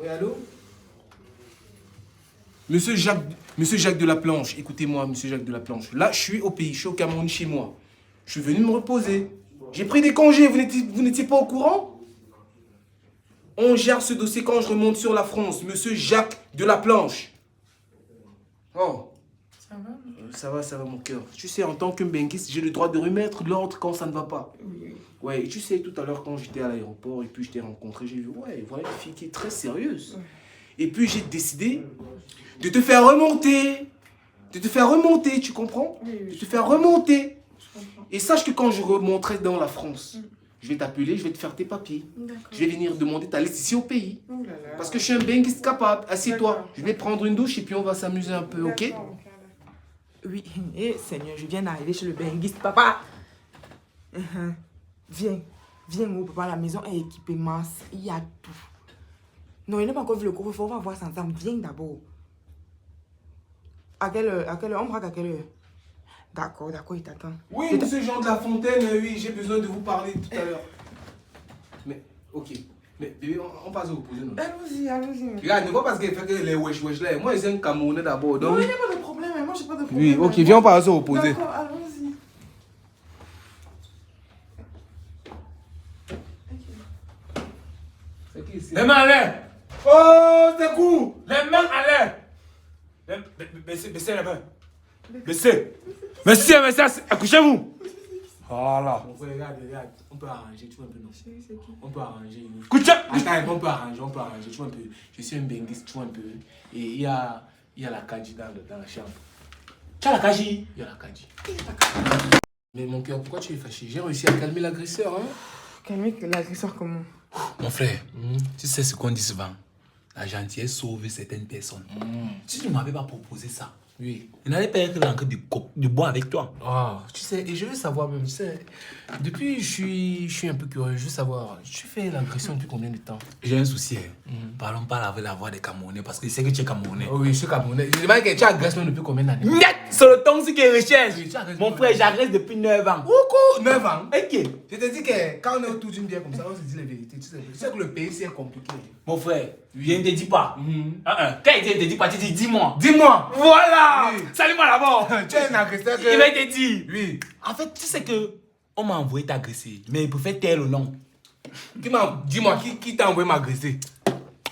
Oui, allô? Monsieur Jacques de la Planche, écoutez-moi, monsieur Jacques de la Planche. Là, je suis au pays, je suis au Cameroun chez moi. Je suis venu me reposer. J'ai pris des congés, vous n'étiez pas au courant? On gère ce dossier quand je remonte sur la France. Monsieur Jacques de la Planche. Oh. Ça va mon cœur. Tu sais, en tant que benguiste, j'ai le droit de remettre l'ordre quand ça ne va pas. Oui. Ouais, et tu sais, tout à l'heure, quand j'étais à l'aéroport et puis je t'ai rencontré, j'ai vu, ouais, voilà une fille qui est très sérieuse. Et puis j'ai décidé de te faire remonter. De te faire remonter, tu comprends? Oui. De te faire remonter. Je comprends. Et sache que quand je remonterai dans la France, je vais t'appeler, je vais te faire tes papiers. Je vais venir demander ta liste ici au pays. Oh là là. Parce que je suis un benguiste capable. Assieds-toi. D'accord. Je vais prendre une douche et puis on va s'amuser un peu, ok? D'accord. Oui, et Seigneur, je viens d'arriver chez le benguiste, papa. Viens, mon papa, la maison est équipée, mince, il y a tout. Non, il n'a pas encore vu le couvre-feu, on va voir ça ensemble. Viens d'abord. À quelle heure? On braque à quelle heure? D'accord, il t'attend. Oui, monsieur Jean de la Fontaine, oui, j'ai besoin de vous parler tout à l'heure. Mais, ok. Mais, bébé, on passe au opposé, non? Allons-y. Regarde, ne vois pas ce qu'il fait que les wesh là. Moi, c'est un Camerounais d'abord. Non, Donc... il n'y a pas de problème, moi, j'ai pas de problème. Oui, ok, viens, on passe au opposé. D'accord, allons-y. C'est qui ici? Les mains à l'air. Oh, c'est cool. Les mains à l'air. Baissez les mains. Baissez. Monsieur, accouchez-vous. Voilà. Mon frère, regarde, on peut arranger, tu vois un peu, non? C'est qui? On peut arranger. Couchez. Attends, on peut arranger, tu vois un peu. Je suis un benguiste, tu vois un peu. Et il y a la Kadji dans la chambre. Tu as la cagie. Il y a la Kadji. Mais mon cœur, pourquoi tu es fâché? J'ai réussi à calmer l'agresseur, hein? Calmer l'agresseur comment? Mon frère, tu sais ce qu'on dit souvent. La gentillesse sauve certaines personnes. Si tu ne m'avais pas proposé ça, Oui. il n'allait pas être en train de boire avec toi. Oh, tu sais, et je veux savoir même, tu sais, depuis je suis un peu curieux, je veux savoir, tu fais l'agression depuis combien de temps? J'ai un souci. Parlons pas avec la voix des Camerounais parce que je sais que tu es Camerounais. Oh oui, je suis Camerounais. Je demande que tu agresses même depuis combien d'années? Net, c'est le temps qui recherche. Oui, tu agresses Mon depuis frère, j'agresse depuis 9 ans. Beaucoup 9 ans. Ok. Je te dis que quand on est autour d'une bière comme ça, on se dit les vérités. Tu sais que le pays, c'est compliqué. Mon frère, je ne te dis pas. Quand il ne te dit pas, tu dis dis-moi. Dis-moi. Voilà. Oui. Salut-moi d'abord. Tu es un agresseur que... Il va te dire. Oui. En fait, tu sais que on m'a envoyé t'agresser, mais il préfère taire le nom. Dis-moi, qui t'a envoyé m'agresser?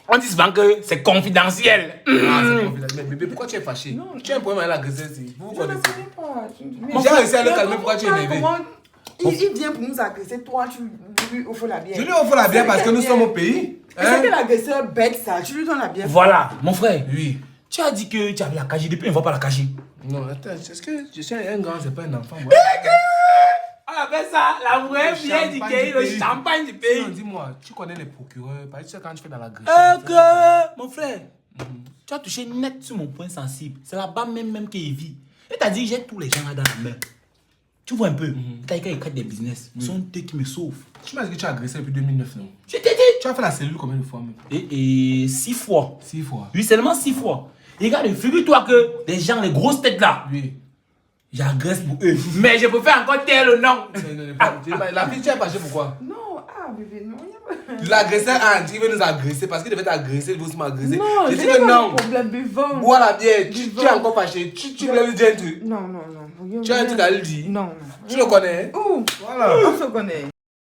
On dit souvent que c'est confidentiel. Ah, c'est confidentiel. Mais bébé, pourquoi tu es fâché? Non, tu as un problème avec l'agresseur ici. Vous vous Je ne connaissez? connais pas. J'ai réussi à le calmer, pourquoi tu es énervé? Il vient pour nous agresser, toi tu lui offres la bière. Je lui offre la bière parce que nous sommes au pays. C'est que l'agresseur bête ça, tu lui donnes la bière. Voilà, mon frère. Oui. Tu as dit que tu avais la cagie depuis, on ne voit pas la cagie. Non, attends, est-ce que je suis un grand, c'est pas un enfant, moi? On appelle ça la vraie Le bière du champagne pays, du le pays. champagne du Non, pays. dis-moi, tu connais les procureurs, parce que tu sais quand tu fais dans l'agression. Mon frère, tu as touché net sur mon point sensible. C'est là-bas même qu'il vit. Et t'as dit, j'ai tous les gens là dans la main. Tu vois un peu, t'as quand ils créent des business, ce sont eux qui me sauvent. Tu m'as dit que tu as agressé depuis 2009, non? Je t'ai dit. Tu as fait la cellule combien de fois même? Et 6 fois. 6 fois. Oui, seulement 6 fois. Et regarde, figure-toi que les gens, les grosses têtes là, Oui. j'agresse pour eux. Mais je peux faire encore taire le nom. La fille, tu es fâchée pourquoi? Non, bébé, non, il n'y a pas. L'agresseur a dit qu'il veut nous agresser parce qu'il devait t'agresser, il veut aussi m'agresser. Non, J'ai je dit n'ai que pas non. de problème, buvons. Bois la bière, tu es encore fâché. Tu voulais lui dire un truc. Non. Tu as un truc à lui dire. Non. Tu le connais, hein? Où? Voilà. On se connaît.